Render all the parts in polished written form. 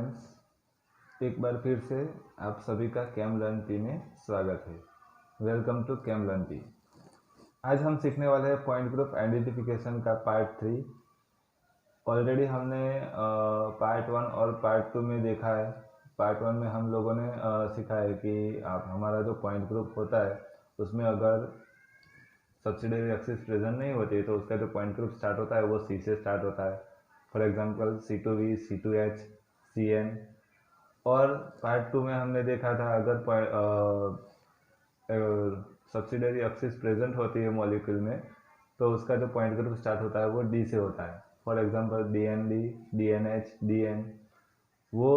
Friends, एक बार फिर से आप सभी का कैम लर्न पी में स्वागत है। Welcome to cam learn P. आज हम सीखने वाले हैं पॉइंट ग्रुप आइडेंटिफिकेशन का पार्ट 3। ऑलरेडी हमने पार्ट 1 और पार्ट 2 में देखा है। पार्ट 1 में हम लोगों ने सीखा है कि हमारा जो पॉइंट ग्रुप होता है उसमें अगर सब्सिडियरी एक्सिस प्रेजेंट नहीं होती तो उसका जो पॉइंट ग्रुप स्टार्ट होता है वो सी से स्टार्ट होता है। For example C2V, C2H, CN। और पार्ट 2 में हमने देखा था अगर सब्सिडियरी एक्सिस प्रेजेंट होती है मॉलिक्यूल में तो उसका जो पॉइंट ग्रुप स्टार्ट होता है वो डी से होता है। For example DND, DNH, DN। वो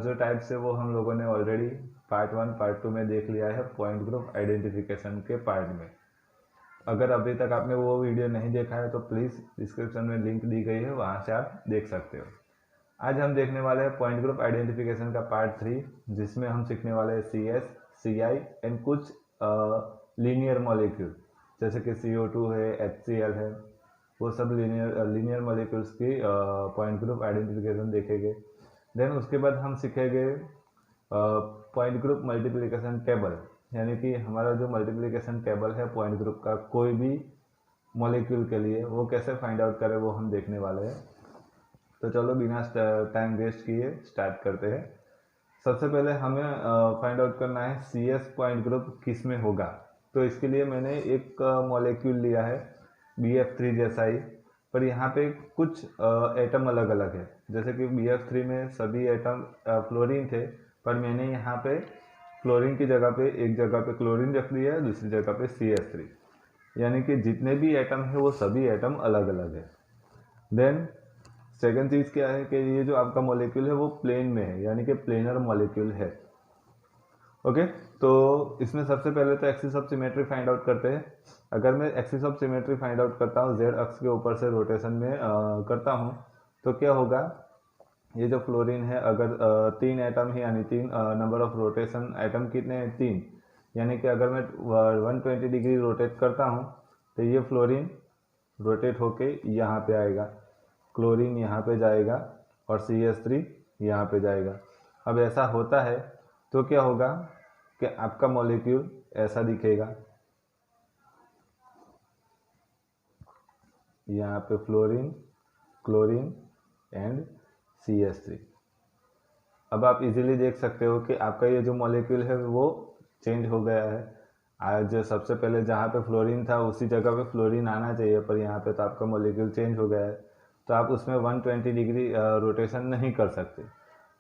जो टाइप से वो हम लोगों ने ऑलरेडी पार्ट 1 पार्ट 2 में देख लिया है पॉइंट ग्रुप आइडेंटिफिकेशन के पार्ट में। अगर अभी तक आपने वो वीडियो नहीं देखा है तो प्लीज़ डिस्क्रिप्शन में लिंक दी गई है, वहाँ से आप देख सकते हो। आज हम देखने वाले हैं पॉइंट ग्रुप आइडेंटिफिकेशन का पार्ट 3, जिसमें हम सीखने वाले हैं CS, CI एंड कुछ लीनियर मॉलिक्यूल जैसे कि CO2 है, HCl है। वो सब लीनियर मॉलिक्यूल्स की पॉइंट ग्रुप आइडेंटिफिकेशन देखेंगे। देन उसके बाद हम सीखेंगे पॉइंट ग्रुप मल्टीप्लिकेशन टेबल, यानी कि हमारा जो मल्टीप्लिकेशन टेबल है पॉइंट ग्रुप का कोई भी मॉलिक्यूल के लिए वो कैसे फाइंड आउट करें वो हम देखने वाले हैं। तो चलो बिना टाइम वेस्ट किए स्टार्ट करते हैं। सबसे पहले हमें फाइंड आउट करना है CS पॉइंट ग्रुप किस में होगा। तो इसके लिए मैंने एक मॉलिक्यूल लिया है BF3 जैसा ही, पर यहाँ पे कुछ एटम अलग अलग है। जैसे कि BF3 में सभी एटम फ्लोरीन थे, पर मैंने यहाँ पे क्लोरीन की जगह पे एक जगह पे क्लोरीन रख दिया है, दूसरी जगह पे CS3, यानी कि जितने भी एटम है वो सभी एटम अलग अलग है। देन सेकेंड चीज़ क्या है कि ये जो आपका मॉलिक्यूल है वो प्लेन में है, यानी कि प्लेनर मॉलिक्यूल है। ओके, तो इसमें सबसे पहले तो axis of symmetry find out करते हैं। अगर मैं axis of symmetry find out करता हूँ, Z अक्ष के ऊपर से रोटेशन में करता हूँ, तो क्या होगा, ये जो फ्लोरीन है अगर 3 एटम है यानी 3 नंबर ऑफ रोटेशन एटम कितने हैं 3, यानी कि अगर मैं 120 डिग्री रोटेट करता हूँ तो ये फ्लोरीन रोटेट होके यहाँ पे आएगा, क्लोरीन यहाँ पे जाएगा और CS3 यहाँ पे जाएगा। अब ऐसा होता है तो क्या होगा कि आपका मॉलिक्यूल ऐसा दिखेगा, यहाँ पे फ्लोरीन, क्लोरीन एंड CS3। अब आप इजीली देख सकते हो कि आपका ये जो मॉलिक्यूल है वो चेंज हो गया है। आज सबसे पहले जहाँ पे फ्लोरीन था उसी जगह पे फ्लोरीन आना चाहिए, पर यहाँ पे तो आपका मॉलिक्यूल चेंज हो गया है, तो आप उसमें 120 डिग्री रोटेशन नहीं कर सकते।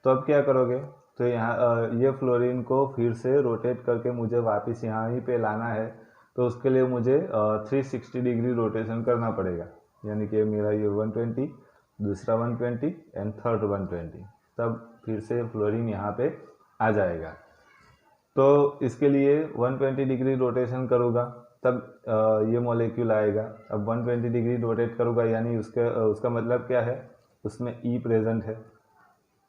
तो अब क्या करोगे, तो यहाँ ये फ्लोरीन को फिर से रोटेट करके मुझे वापस यहाँ ही पे लाना है, तो उसके लिए मुझे 360 डिग्री रोटेशन करना पड़ेगा, यानी कि मेरा ये 120, दूसरा 120 एंड थर्ड 120, तब फिर से फ्लोरीन यहाँ पे आ जाएगा। तो इसके लिए 120 डिग्री रोटेशन करूँगा तब ये मॉलिक्यूल आएगा। अब 120 डिग्री रोटेट करूँगा यानी उसका मतलब क्या है, उसमें E प्रेजेंट है।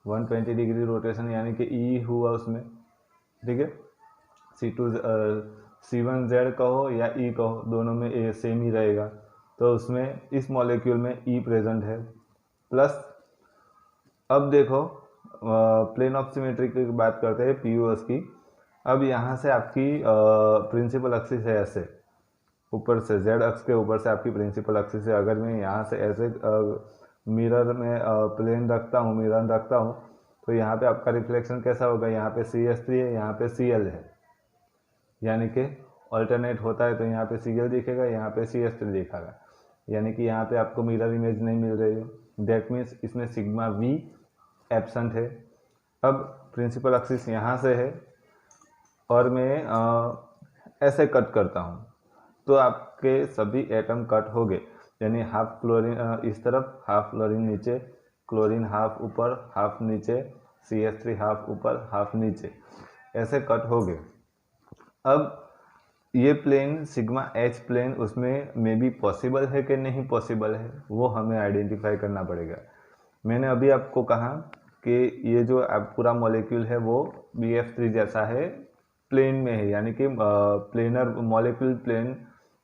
120 डिग्री रोटेशन यानी कि E हुआ उसमें, ठीक है। C1Z कहो या E कहो, दोनों में A सेम ही रहेगा, तो उसमें इस मॉलिक्यूल में E प्रेजेंट है। प्लस अब देखो प्लेन ऑफ सिमेट्री की बात करते हैं, POS की। अब यहाँ से आपकी प्रिंसिपल एक्सिस है ऐसे, ऊपर से Z अक्ष के ऊपर से आपकी प्रिंसिपल एक्सिस है। अगर मैं यहाँ से ऐसे मिरर में प्लेन रखता हूँ, मिरर रखता हूँ, तो यहाँ पे आपका रिफ्लेक्शन कैसा होगा, यहाँ पे CS3 है, यहाँ पे Cl है, यानी कि ऑल्टरनेट होता है, तो यहाँ पे Cl दिखेगा, यहाँ पे CS3 दिखेगा, यानी कि यहाँ पे आपको मिरर इमेज नहीं मिल रही है। डेट मीन्स इसमें सिग्मा V एब्सेंट है। अब प्रिंसिपल एक्सिस यहाँ से है और मैं ऐसे कट करता हूँ, तो आपके सभी एटम कट हो गए, यानी हाफ क्लोरीन इस तरफ, हाफ फ्लोरीन नीचे, क्लोरीन हाफ ऊपर हाफ नीचे, CS3 हाफ ऊपर हाफ नीचे, ऐसे कट हो गए। अब ये प्लेन सिग्मा H प्लेन उसमें मे बी पॉसिबल है कि नहीं पॉसिबल है, वो हमें आइडेंटिफाई करना पड़ेगा। मैंने अभी आपको कहा कि ये जो पूरा मॉलिक्यूल है वो BF3 जैसा है, प्लेन में है, यानी कि प्लेनर मॉलिक्यूल,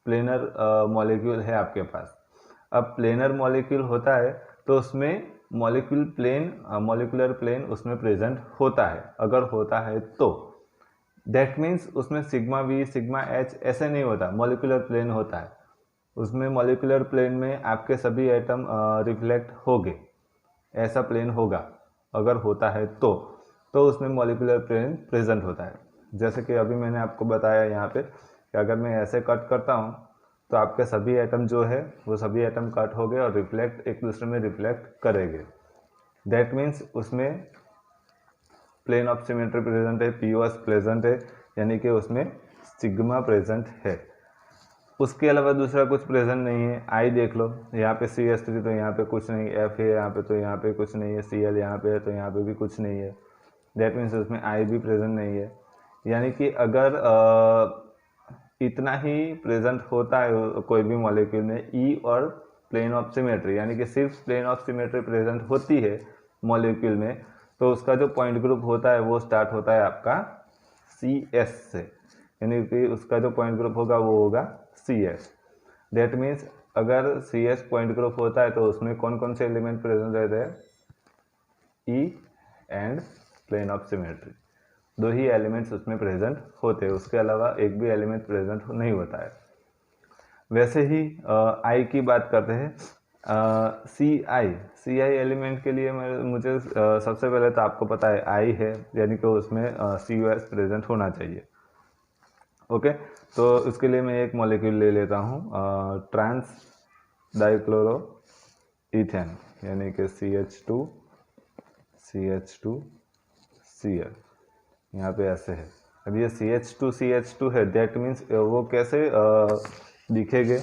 प्लेनर मॉलिक्यूल है आपके पास। अब प्लेनर मॉलिक्यूल होता है तो उसमें मॉलिक्यूलर प्लेन उसमें प्रेजेंट होता है। अगर होता है तो दैट मीन्स उसमें सिग्मा वी सिग्मा एच ऐसे नहीं होता, मॉलिक्यूलर प्लेन होता है। उसमें मॉलिक्यूलर प्लेन में आपके सभी एटम रिफ्लेक्ट होंगे, ऐसा प्लेन होगा। अगर होता है तो उसमें मॉलिक्यूलर प्लेन प्रेजेंट होता है। जैसे कि अभी मैंने आपको बताया यहाँ पे कि अगर मैं ऐसे कट करता हूँ तो आपके सभी एटम जो है वो सभी एटम कट हो गए और रिफ्लेक्ट एक दूसरे में रिफ्लेक्ट करेंगे। दैट मीन्स उसमें प्लेन ऑफ सिमेट्री प्रेजेंट है, पीओएस प्रेजेंट है, यानी कि उसमें सिग्मा प्रेजेंट है। उसके अलावा दूसरा कुछ प्रेजेंट नहीं है। आई देख लो, यहाँ पे CH3 तो यहाँ पे कुछ नहीं, F है यहाँ पे तो यहाँ पे कुछ नहीं है, Cl यहाँ पे है तो यहाँ पे भी कुछ नहीं है। दैट मीन्स उसमें आई भी प्रेजेंट नहीं है। यानी कि अगर इतना ही प्रेजेंट होता है कोई भी मॉलिक्यूल में ई और प्लेन ऑफ सिमेट्री, यानी कि सिर्फ प्लेन ऑफ सिमेट्री प्रेजेंट होती है मॉलिक्यूल में, तो उसका जो पॉइंट ग्रुप होता है वो स्टार्ट होता है आपका CS से, यानी कि उसका जो पॉइंट ग्रुप होगा वो होगा CS। दैट मीन्स अगर CS पॉइंट ग्रुप होता है तो उसमें कौन कौन से एलिमेंट प्रेजेंट रहते हैं? E and plane of symmetry, दो ही एलिमेंट्स उसमें प्रेजेंट होते हैं, उसके अलावा एक भी एलिमेंट प्रेजेंट नहीं होता है। वैसे ही आई की बात करते हैं। सी आई एलिमेंट के लिए मुझे सबसे पहले तो आपको पता है आई है, यानी कि उसमें COS प्रेजेंट होना चाहिए। ओके, तो उसके लिए मैं एक मॉलिक्यूल ले लेता हूँ, ट्रांस डाइक्लोरो इथेन, यानी कि CH2Cl, यहाँ पे ऐसे है। अब ये CH2 है, दैट मीन्स वो कैसे दिखेंगे,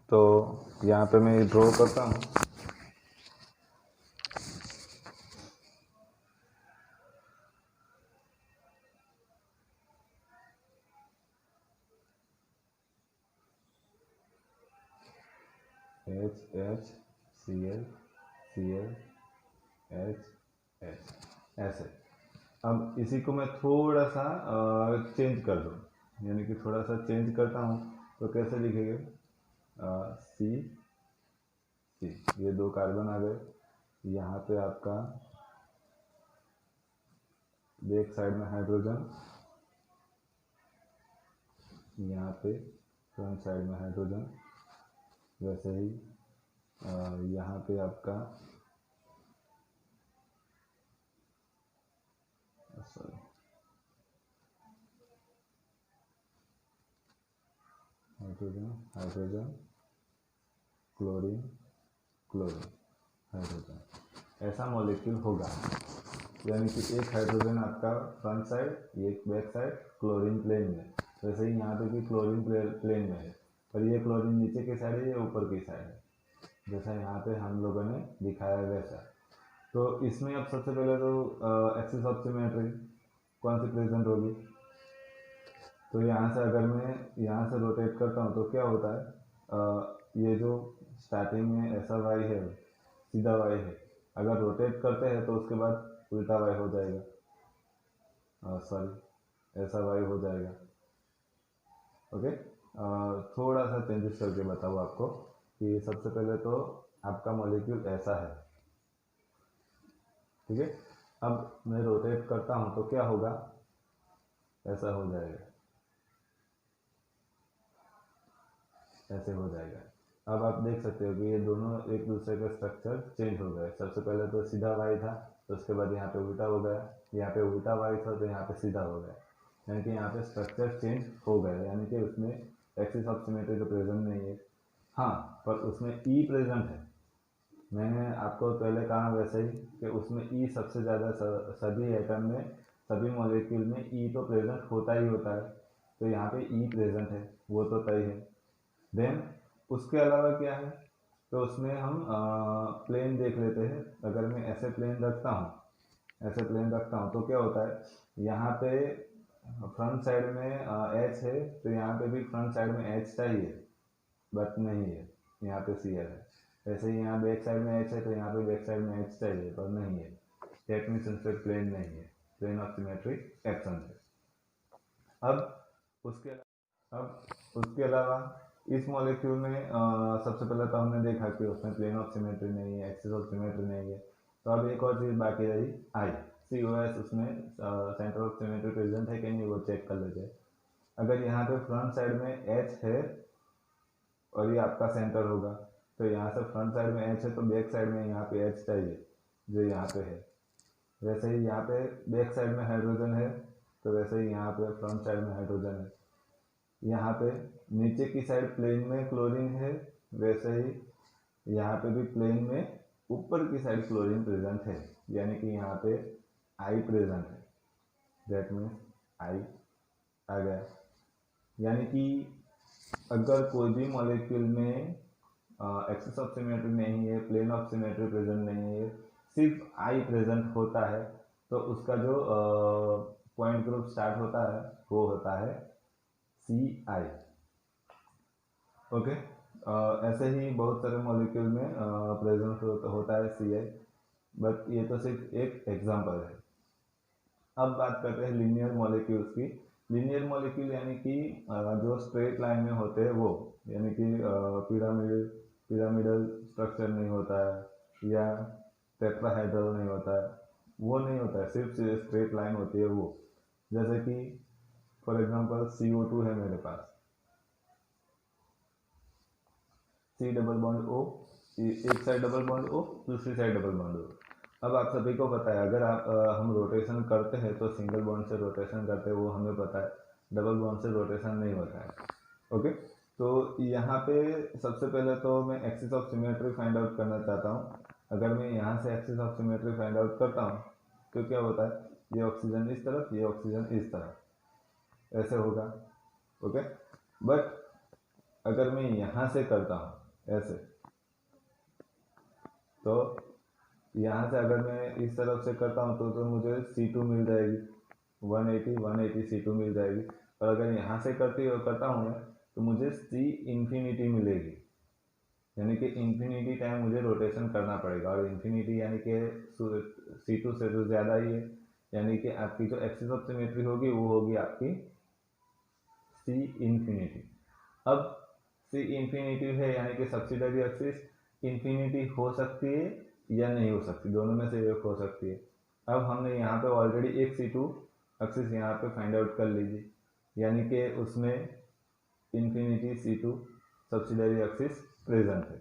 तो यहाँ पे मैं ड्रॉ करता हूँ। HCl ऐसे। अब इसी को मैं थोड़ा सा चेंज कर दूँ, यानी कि थोड़ा सा चेंज करता हूँ तो कैसे लिखेंगे? C, ये दो कार्बन आ गए। यहाँ पे आपका बैक साइड में हाइड्रोजन, यहाँ पे फ्रंट साइड में हाइड्रोजन। वैसे ही यहाँ पे आपका हाइड्रोजन क्लोरीन हाइड्रोजन, ऐसा मॉलिक्यूल होगा। यानी कि एक हाइड्रोजन आपका फ्रंट साइड, एक बैक साइड क्लोरीन प्लेन में। वैसे ही यहाँ पे भी क्लोरीन प्लेन में है, पर ये क्लोरीन नीचे की साइड है, ये ऊपर की साइड है, जैसा यहाँ पे हम लोगों ने दिखाया वैसा। तो इसमें अब सबसे पहले तो एक्सिस ऑफ सिमेट्री कौन सी प्रेजेंट होगी? तो यहाँ से अगर मैं यहाँ से रोटेट करता हूँ तो क्या होता है, ये जो स्टार्टिंग में ऐसा वाई है, सीधा वाई है, अगर रोटेट करते हैं तो उसके बाद उल्टा वाई हो जाएगा, सॉरी ऐसा वाई हो जाएगा। ओके, थोड़ा सा चेंजेस करके बताऊँ आपको कि सबसे पहले तो आपका मॉलिक्यूल ऐसा है, ठीक है। अब मैं रोटेट करता हूँ तो क्या होगा, ऐसा हो जाएगा, ऐसे हो जाएगा। अब आप देख सकते हो कि ये दोनों एक दूसरे का स्ट्रक्चर चेंज हो गए। सबसे पहले तो सीधा वाई था, तो उसके बाद यहाँ पे उल्टा हो गया, यहाँ पे उल्टा वाई था तो यहाँ पे सीधा हो गया, यानी कि यहाँ पे स्ट्रक्चर चेंज हो गया, यानी कि उसमें एक्सिस ऑफ सिमेट्री तो प्रेजेंट नहीं है। हाँ, पर उसमें ई प्रेजेंट है। मैंने आपको पहले कहा वैसे ही कि उसमें ई सबसे ज़्यादा सभी एटम में, सभी मॉलिक्यूल में ई तो प्रेजेंट होता ही होता है, तो यहाँ पे ई प्रेजेंट है, वो तो तय है। देन उसके अलावा क्या है, तो उसमें हम प्लेन देख लेते हैं। अगर मैं ऐसे प्लेन रखता हूँ तो क्या होता है, यहाँ पे फ्रंट साइड में एच है, तो यहाँ पे भी फ्रंट साइड में एच चाहिए, बट नहीं है, यहाँ पे Cl है। वैसे ही यहाँ बैक साइड में एच है, तो यहाँ पे बैक साइड में एच चाहिए, पर नहीं है। दैट मीन्स इस पर प्लेन नहीं है, प्लेन ऑफ सिमेट्री एब्सेंट है। अब उसके अलावा इस मॉलिक्यूल में सबसे पहले तो हमने देखा कि उसमें प्लेन ऑफ सिमेट्री नहीं है, एक्सिस ऑफ सिमेट्री नहीं है। तो अब एक और चीज़ बाकी रही आई, COS, उसमें सेंटर ऑफ सिमेट्री प्रेजेंट है कि नहीं वो चेक कर लेते हैं। अगर यहाँ पे फ्रंट साइड में H है और ये आपका सेंटर होगा, तो यहाँ से फ्रंट साइड में H है तो बैक साइड में यहाँ पे H चाहिए जो यहाँ पे है। वैसे ही यहाँ पे बैक साइड में हाइड्रोजन है तो वैसे ही यहाँ पे फ्रंट साइड में हाइड्रोजन है। यहाँ पे नीचे की साइड प्लेन में क्लोरीन है, वैसे ही यहाँ पे भी प्लेन में ऊपर की साइड क्लोरीन प्रेजेंट है, यानी कि यहाँ पे आई प्रेजेंट है। दैट मीन्स आई आ गया। यानी कि अगर कोई भी मॉलिक्यूल में एक्सिस ऑफ सिमेट्री नहीं है, प्लेन ऑफ सिमेट्री प्रेजेंट नहीं है, सिर्फ आई प्रेजेंट होता है, तो उसका जो पॉइंट ग्रुप स्टार्ट होता है वो होता है CI। ओके, ऐसे ही बहुत सारे मॉलिक्यूल में प्रेजेंट होता है CI, बट ये तो सिर्फ एक एग्जांपल है। अब बात करते हैं लीनियर मॉलिक्यूल्स की। लीनियर मॉलिक्यूल यानी कि जो स्ट्रेट लाइन में होते हैं वो, यानी कि पिरामिडल स्ट्रक्चर नहीं होता है या टेट्राहेड्रल नहीं होता है, वो नहीं होता है, सिर्फ स्ट्रेट लाइन होती है वो। जैसे कि फॉर एग्जांपल CO2 है मेरे पास, C डबल बॉन्ड O, एक साइड डबल बॉन्ड O, दूसरी साइड डबल बॉन्ड O। अब आप सभी को पता है, अगर हम रोटेशन करते हैं तो सिंगल बॉन्ड से रोटेशन करते हैं, वो हमें पता है, डबल बॉन्ड से रोटेशन नहीं होता है। ओके, तो यहाँ पे सबसे पहले तो मैं axis of symmetry find out करना चाहता हूँ। अगर मैं यहाँ से axis of symmetry find out करता हूँ तो क्या होता है, ये ऑक्सीजन इस तरफ, ये ऑक्सीजन इस तरफ, ऐसे होगा। ओके, बट अगर मैं यहाँ से करता हूँ ऐसे, तो यहाँ से अगर मैं इस तरफ से करता हूँ तो मुझे C2 मिल जाएगी, 180 C2 मिल जाएगी। और अगर यहाँ से करता हूँ मैं तो मुझे C इंफिनिटी मिलेगी, यानी कि इंफिनिटी टाइम मुझे रोटेशन करना पड़ेगा। और इंफिनिटी यानी कि C2 से तो ज़्यादा ही है, यानी कि आपकी जो एक्सिस ऑफ सिमेट्री होगी वो होगी आपकी C इंफिनिटी। अब C इंफिनिटी है, यानी कि सब्सिडरी एक्सिस इंफिनिटी हो सकती है या नहीं हो सकती, दोनों में से एक हो सकती है। अब हमने यहाँ पे ऑलरेडी एक C2 एक्सिस यहाँ पे फाइंड आउट कर लीजिए, यानी कि उसमें infinity C2 subsidiary axis present है।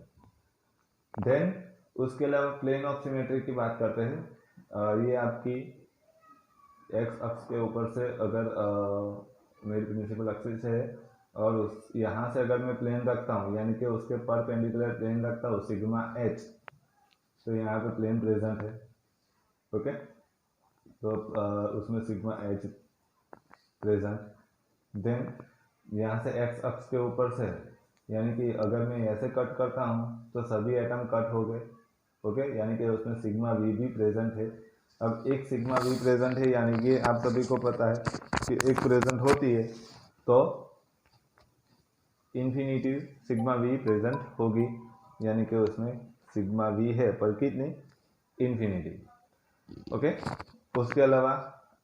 देन उसके अलावा प्लेन ऑफ सिमेट्री की बात करते हैं। ये आपकी एक्स अक्ष के ऊपर से अगर मेरी प्रिंसिपल एक्सिस है और उस यहाँ से अगर मैं प्लेन रखता हूँ, यानी कि उसके परपेंडिकुलर प्लेन रखता हूँ सिग्मा H, तो यहाँ पे प्लेन प्रेजेंट है। ओके, तो उसमें सिग्मा H प्रेजेंट। देन यहाँ से एक्स अक्ष के ऊपर से, यानी कि अगर मैं ऐसे कट करता हूँ तो सभी एटम कट हो गए। ओके, यानी कि उसमें सिग्मा V भी प्रेजेंट है। अब एक सिग्मा V प्रेजेंट है, यानी कि आप सभी को पता है कि एक प्रेजेंट होती है तो इन्फिनिटी सिग्मा V प्रेजेंट होगी, यानी कि उसमें सिग्मा V है पर कितनी, इन्फिनिटी। ओके, उसके अलावा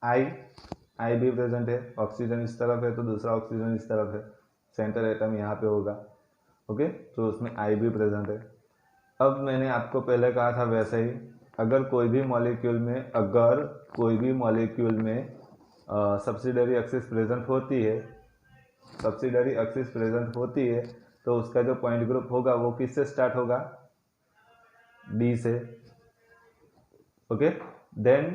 आई भी प्रेजेंट है, ऑक्सीजन इस तरफ है तो दूसरा ऑक्सीजन इस तरफ है, सेंटर एटम यहाँ पे होगा। ओके, तो उसमें आई भी प्रेजेंट है। अब मैंने आपको पहले कहा था वैसे ही, अगर कोई भी मॉलिक्यूल में सब्सिडरी एक्सिस प्रेजेंट होती है, तो उसका जो पॉइंट ग्रुप होगा वो किससे स्टार्ट होगा, डी से। ओके, देन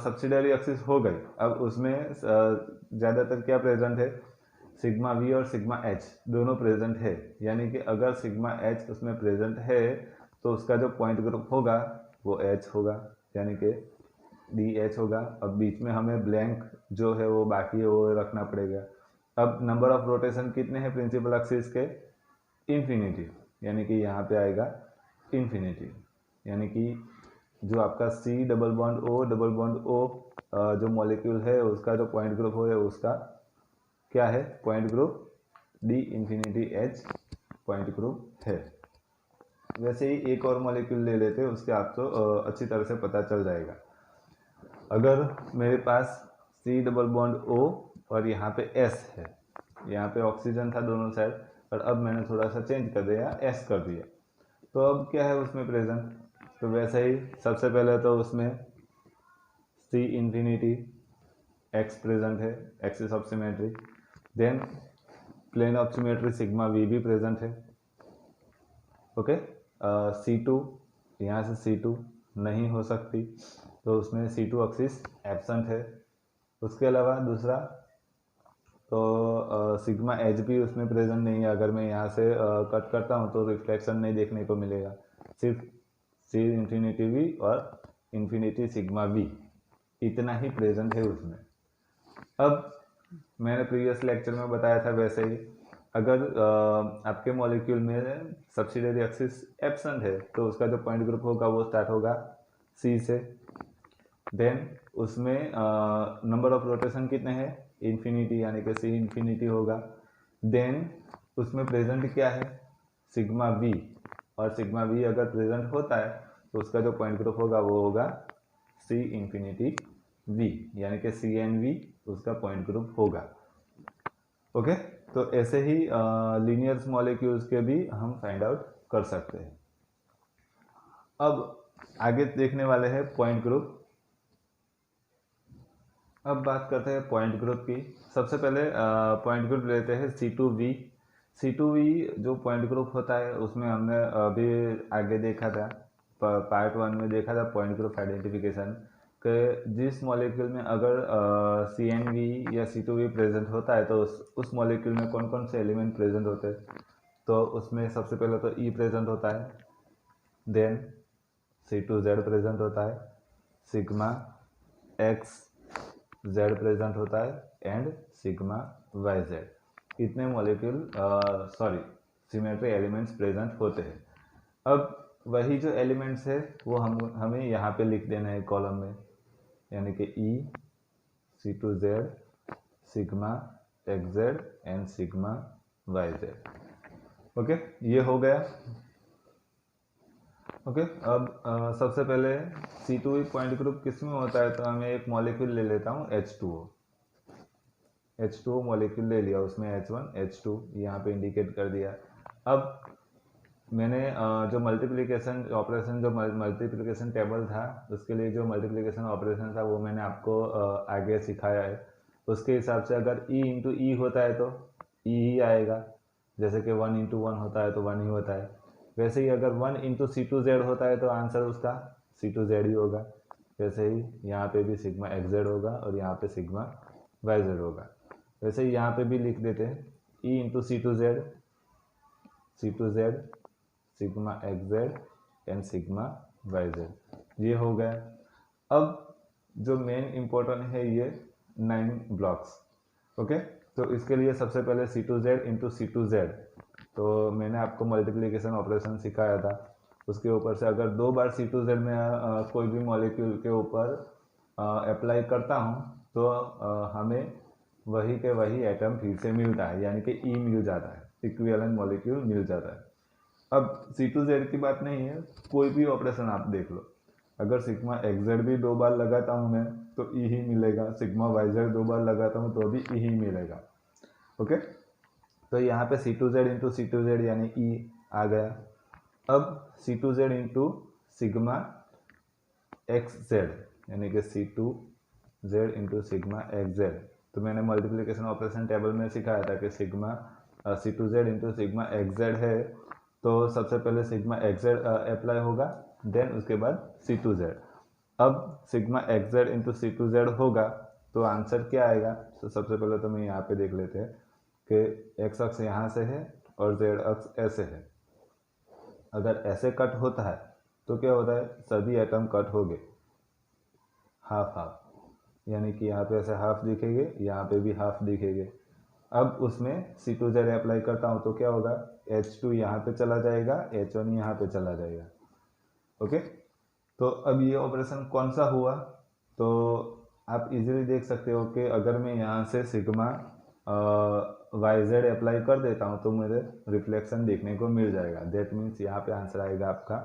सब्सिडरी एक्सिस हो गई। अब उसमें ज़्यादातर क्या प्रेजेंट है, सिग्मा V और सिग्मा H दोनों प्रेजेंट है, यानी कि अगर सिग्मा H उसमें प्रेजेंट है तो उसका जो पॉइंट ग्रुप होगा वो H होगा, यानी कि DH होगा। अब बीच में हमें ब्लैंक जो है वो बाकी है वो रखना पड़ेगा। अब नंबर ऑफ रोटेशन कितने हैं प्रिंसिपल एक्सिस के, इन्फिनिटी, यानी कि यहाँ पे आएगा इन्फिनिटी, यानी कि जो आपका C डबल बॉन्ड O जो मॉलिक्यूल है उसका जो पॉइंट ग्रुप है उसका क्या है, point group D infinity H point group है। वैसे ही एक और मॉलिक्यूल ले लेते हैं, उसके आपको अच्छी तरह से पता चल जाएगा। अगर मेरे पास C डबल बॉन्ड O और यहाँ पे S है, यहाँ पे ऑक्सीजन था दोनों साइड, और अब मैंने थोड़ा सा चेंज कर दिया, एस कर दिया, तो अब क्या है उसमें प्रेजेंट। तो वैसे ही सबसे पहले तो उसमें सी इन्फिनिटी एक्स प्रेजेंट है, axis of symmetry. Then plane of symmetry sigma V भी प्रेजेंट है। ओके, C2 यहाँ से C2 नहीं हो सकती, तो उसमें C2 एक्सिस एब्सेंट है। उसके अलावा दूसरा तो सिग्मा एच भी उसमें प्रेजेंट नहीं है। अगर मैं यहाँ से कट करता हूँ तो रिफ्लेक्शन नहीं देखने को मिलेगा, सिर्फ सी इन्फिनिटी वी और इन्फिनिटी सिग्मा वी इतना ही प्रेजेंट है उसमें। अब मैंने प्रीवियस लेक्चर में बताया था वैसे ही, अगर आपके मॉलिक्यूल में सब्सिडियरी एक्सिस एब्सेंट है तो उसका जो पॉइंट ग्रुप होगा वो स्टार्ट होगा सी से। देन उसमें नंबर ऑफ रोटेशन कितने हैं, इन्फिनिटी, यानी कि सी इन्फिनिटी होगा। देन उसमें प्रेजेंट क्या है, सिग्मा वी, और सिग्मा वी अगर प्रेजेंट होता है तो उसका जो पॉइंट ग्रुप होगा वो होगा सी इन्फिनिटी वी, यानी कि सी एन वी उसका पॉइंट ग्रुप होगा। ओके, तो ऐसे ही लीनियर मॉलिक्यूल्स के भी हम फाइंड आउट कर सकते हैं। अब आगे देखने वाले हैं पॉइंट ग्रुप। अब बात करते हैं पॉइंट ग्रुप की। सबसे पहले पॉइंट ग्रुप लेते हैं C2V। C2V जो पॉइंट ग्रुप होता है उसमें हमने अभी आगे देखा था, पार्ट 1 में देखा था पॉइंट ग्रुप आइडेंटिफिकेशन, कि जिस मॉलिक्यूल में अगर CNV या C2V प्रेजेंट होता है तो उस मॉलिक्यूल में कौन कौन से एलिमेंट प्रेजेंट होते हैं। तो उसमें सबसे पहले तो E प्रेजेंट होता है, देन C2Z प्रेजेंट होता है, सिग्मा X Z प्रेजेंट होता है, एंड सिग्मा YZ। इतने मॉलिक्यूल सिमेट्री एलिमेंट्स प्रेजेंट होते हैं। अब वही जो एलिमेंट्स है वो हमें यहाँ पे लिख देना है कॉलम में, यानी कि E C2Z sigma XZ and sigma YZ। Okay, ये हो गया। ओके, अब सबसे पहले C2V पॉइंट ग्रुप किस में होता है, तो हमें एक मॉलिक्यूल ले लेता हूँ H2O मॉलिक्यूल ले लिया, उसमें H1 H2 यहाँ पे इंडिकेट कर दिया। अब मैंने जो मल्टीप्लिकेशन ऑपरेशन, जो मल्टीप्लिकेशन टेबल था उसके लिए जो मल्टीप्लिकेशन ऑपरेशन था वो मैंने आपको आगे सिखाया है। उसके हिसाब से अगर E इंटू ई होता है तो E ही आएगा, जैसे कि 1 इंटू 1 होता है तो 1 ही होता है। वैसे ही अगर 1 इंटू C2Z होता है तो आंसर उसका C2Z ही होगा। वैसे ही यहाँ पे भी सिग्मा XZ होगा और यहाँ पे सिग्मा YZ होगा। वैसे ही यहाँ पे भी लिख देते हैं E into C2Z sigma XZ and sigma YZ, ये हो गया। अब जो मेन इम्पोर्टेंट है ये 9 ब्लॉक्स। ओके, तो इसके लिए सबसे पहले C2Z इंटू C2Z, तो मैंने आपको मल्टीप्लिकेशन ऑपरेशन सिखाया था, उसके ऊपर से अगर 2 बार C2Z में कोई भी मॉलिक्यूल के ऊपर अप्लाई करता हूँ तो हमें वही के वही एटम फिर से मिलता है, यानी कि E मिल जाता है, इक्विवेलेंट मॉलिक्यूल मिल जाता है। अब C2Z की बात नहीं है, कोई भी ऑपरेशन आप देख लो, अगर सिग्मा XZ भी 2 बार लगाता हूँ मैं तो E ही मिलेगा, सिग्मा YZ 2 बार लगाता हूँ तो भी E ही मिलेगा। ओके, तो यहाँ पे C2Z इंटू C2Z यानी E आ गया। अब C2Z इंटू सिग्मा XZ यानी कि C2Z इंटू सिग्मा XZ, तो मैंने मल्टीप्लिकेशन ऑपरेशन टेबल में सिखाया था कि sigma C2Z into sigma XZ है तो सबसे पहले सिग्मा XZ अप्लाई होगा, देन उसके बाद C2Z। अब सिग्मा XZ इंटू C2Z होगा तो आंसर क्या आएगा, तो सबसे पहले तो मैं यहाँ पे देख लेते हैं कि x अक्ष यहाँ से है और z अक्ष ऐसे है। अगर ऐसे कट होता है तो क्या होता है, सभी एटम कट हो गए हाफ हाफ, यानी कि यहाँ पे ऐसे हाफ दिखेंगे, यहाँ पे भी हाफ दिखेंगे। अब उसमें C2Z अप्लाई करता हूँ तो क्या होगा, H2 यहाँ पे चला जाएगा, H1 यहाँ पे चला जाएगा। ओके, तो अब ये ऑपरेशन कौन सा हुआ, तो आप इजीली देख सकते हो कि अगर मैं यहाँ से सिग्मा YZ अप्लाई कर देता हूँ तो मुझे रिफ्लेक्शन देखने को मिल जाएगा। दैट मीन्स यहाँ पे आंसर आएगा आपका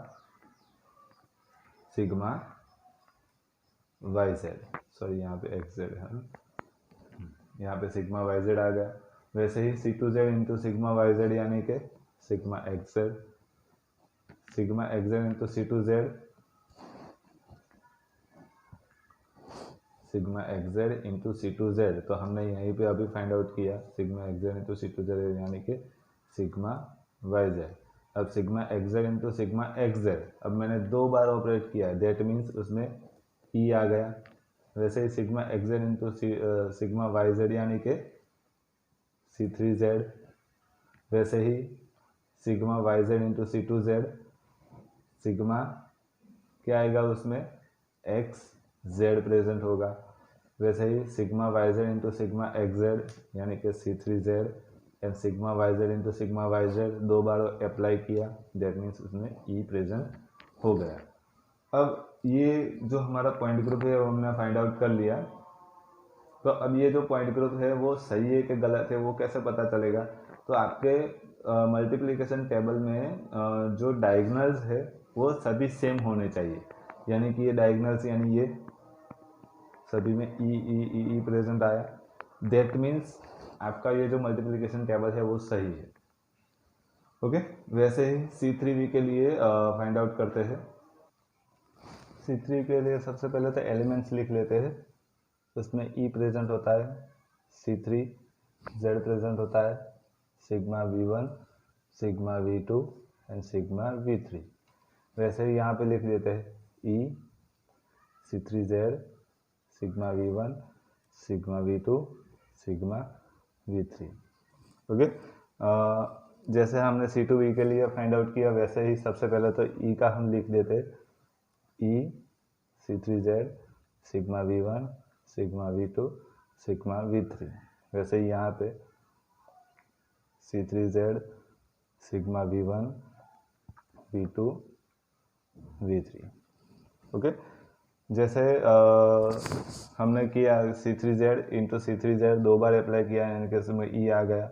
सिग्मा YZ, सॉरी यहाँ पे XZ है, यहाँ पे सिग्मा YZ आ गया। वैसे ही C2Z इंटू सिग्मा YZ यानी कि sigma XZ, sigma XZ into C2Z, sigma XZ into C2Z, तो हमने यहीं पे अभी फाइंड आउट किया सिग्मा XZ इंटू C2Z यानी कि सिग्मा YZ। अब sigma XZ into sigma XZ, अब मैंने 2 बार ऑपरेट किया, दैट मीन्स उसमें E आ गया। वैसे ही sigma XZ into sigma YZ यानी कि C3Z, वैसे ही sigma YZ into C2Z, sigma क्या आएगा उसमें XZ प्रेजेंट होगा। वैसे ही sigma YZ into sigma XZ यानी कि C3Z and sigma YZ into sigma YZ 2 बार अप्लाई किया, दैट मीन्स उसमें E प्रेजेंट हो गया। अब ये जो हमारा पॉइंट ग्रुप है वो हमने फाइंड आउट कर लिया। तो अब ये जो पॉइंट ग्रुप है वो सही है कि गलत है वो कैसे पता चलेगा? तो आपके मल्टीप्लिकेशन टेबल में जो डायगोनल्स है वो सभी सेम होने चाहिए, यानी कि ये डायगोनल्स यानी ये सभी में ई प्रेजेंट आया, दैट मीन्स आपका ये जो मल्टीप्लिकेशन टेबल है वो सही है। ओके, वैसे ही C3V के लिए फाइंड आउट करते हैं। C3 के लिए सबसे पहले तो एलिमेंट्स लिख लेते हैं। उसमें E प्रेजेंट होता है, C3Z प्रेजेंट होता है, sigma V1, sigma V2 and sigma V3। वैसे ही यहाँ पे लिख देते हैं E, C3Z, sigma V1, sigma V2, sigma V3। Okay, जैसे हमने C2V के लिए फाइंड आउट किया वैसे ही सबसे पहले तो E का हम लिख देते E, C3Z, sigma V1, sigma V2, sigma V3। वैसे ही यहाँ पे C3Z, sigma V1, V2, V3। Okay, जैसे हमने किया C3Z इंटू C3Z 2 बार अप्लाई किया यानी कि उसमें E आ गया।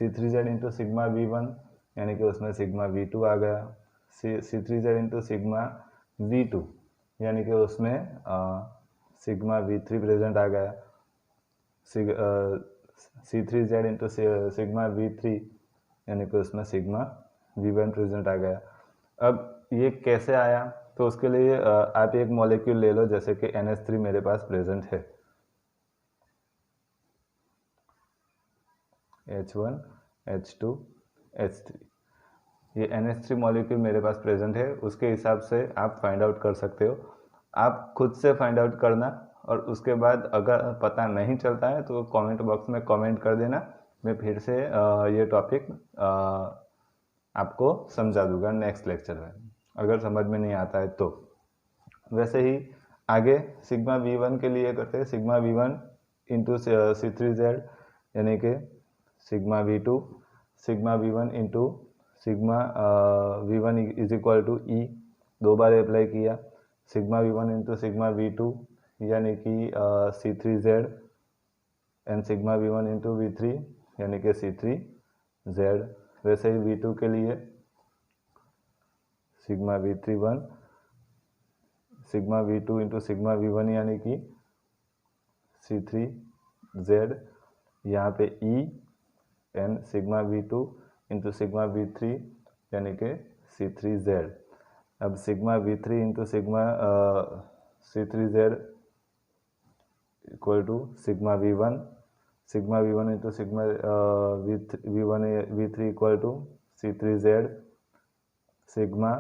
C3Z इंटू सिग्मा V1 यानी कि उसमें सिग्मा V2 आ गया। C3Z इंटू सिग्मा V2 यानी कि उसमें सिग्मा V3 प्रेजेंट आ गया। C3Z इंटू सिग्मा V3 यानी कि उसमें सिग्मा V1 प्रेजेंट आ गया। अब ये कैसे आया? तो उसके लिए आप एक मॉलिक्यूल ले लो, जैसे कि NH3 मेरे पास प्रेजेंट है, H1, H2, H3। ये NH3 मॉलिक्यूल मेरे पास प्रेजेंट है, उसके हिसाब से आप फाइंड आउट कर सकते हो। आप खुद से फाइंड आउट करना और उसके बाद अगर पता नहीं चलता है तो कमेंट बॉक्स में कमेंट कर देना, मैं फिर से ये टॉपिक आपको समझा दूंगा नेक्स्ट लेक्चर में, अगर समझ में नहीं आता है तो। वैसे ही आगे सिग्मा V1 के लिए करते हैं, सिग्मा V1 इंटू C3Z यानी कि sigma V2, sigma V1 into sigma V1 is equal to E 2 बार अप्लाई किया, sigma V1 into sigma V2 यानी कि C3Z and sigma V1 into V3 यानी कि C3Z। वैसे ही V2 के लिए sigma V31, sigma V2 into sigma V1 यानी कि C3Z, यहाँ पे E and sigma V2 into sigma V3 यानी कि C3Z। अब sigma V3 into sigma C3Z equal to sigma V1, sigma V1 into sigma V3 equal to C3Z, sigma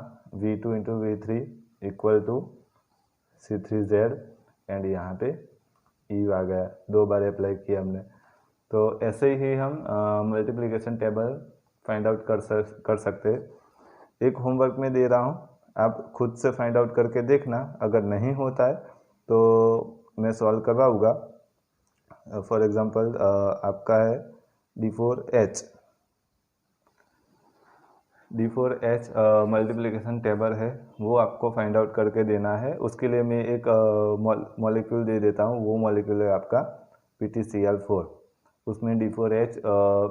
V2 into V3 equal to C3Z and यहाँ पे E आ गया, 2 बार apply किया हमने। तो ऐसे ही हम मल्टीप्लिकेशन टेबल फाइंड आउट कर सकते हैं। एक होमवर्क में दे रहा हूँ, आप खुद से फाइंड आउट करके देखना, अगर नहीं होता है तो मैं सॉल्व करवाऊँगा। फॉर एग्जांपल आपका है D4H मल्टीप्लिकेशन टेबल है, वो आपको फाइंड आउट करके देना है। उसके लिए मैं एक मॉलिक्यूल दे देता हूँ, वो मॉलिक्यूल है आपका PTCl4, उसमें D4H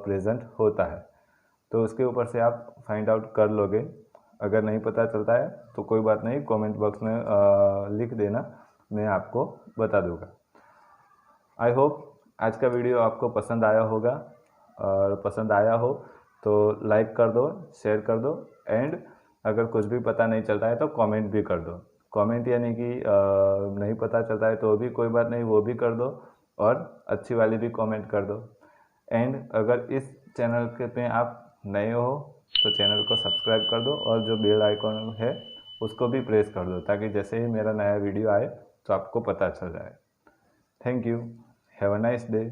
प्रेजेंट होता है। तो उसके ऊपर से आप फाइंड आउट कर लोगे। अगर नहीं पता चलता है तो कोई बात नहीं, कमेंट बॉक्स में लिख देना, मैं आपको बता दूंगा। आई होप आज का वीडियो आपको पसंद आया होगा। और पसंद आया हो तो लाइक कर दो, शेयर कर दो, एंड अगर कुछ भी पता नहीं चलता है तो कमेंट भी कर दो। कमेंट यानी कि नहीं पता चलता है तो भी कोई बात नहीं, वो भी कर दो, और अच्छी वाली भी कमेंट कर दो। एंड अगर इस चैनल के पे आप नए हो तो चैनल को सब्सक्राइब कर दो, और जो बेल आइकॉन है उसको भी प्रेस कर दो, ताकि जैसे ही मेरा नया वीडियो आए तो आपको पता चल जाए। Thank you. Have a nice day.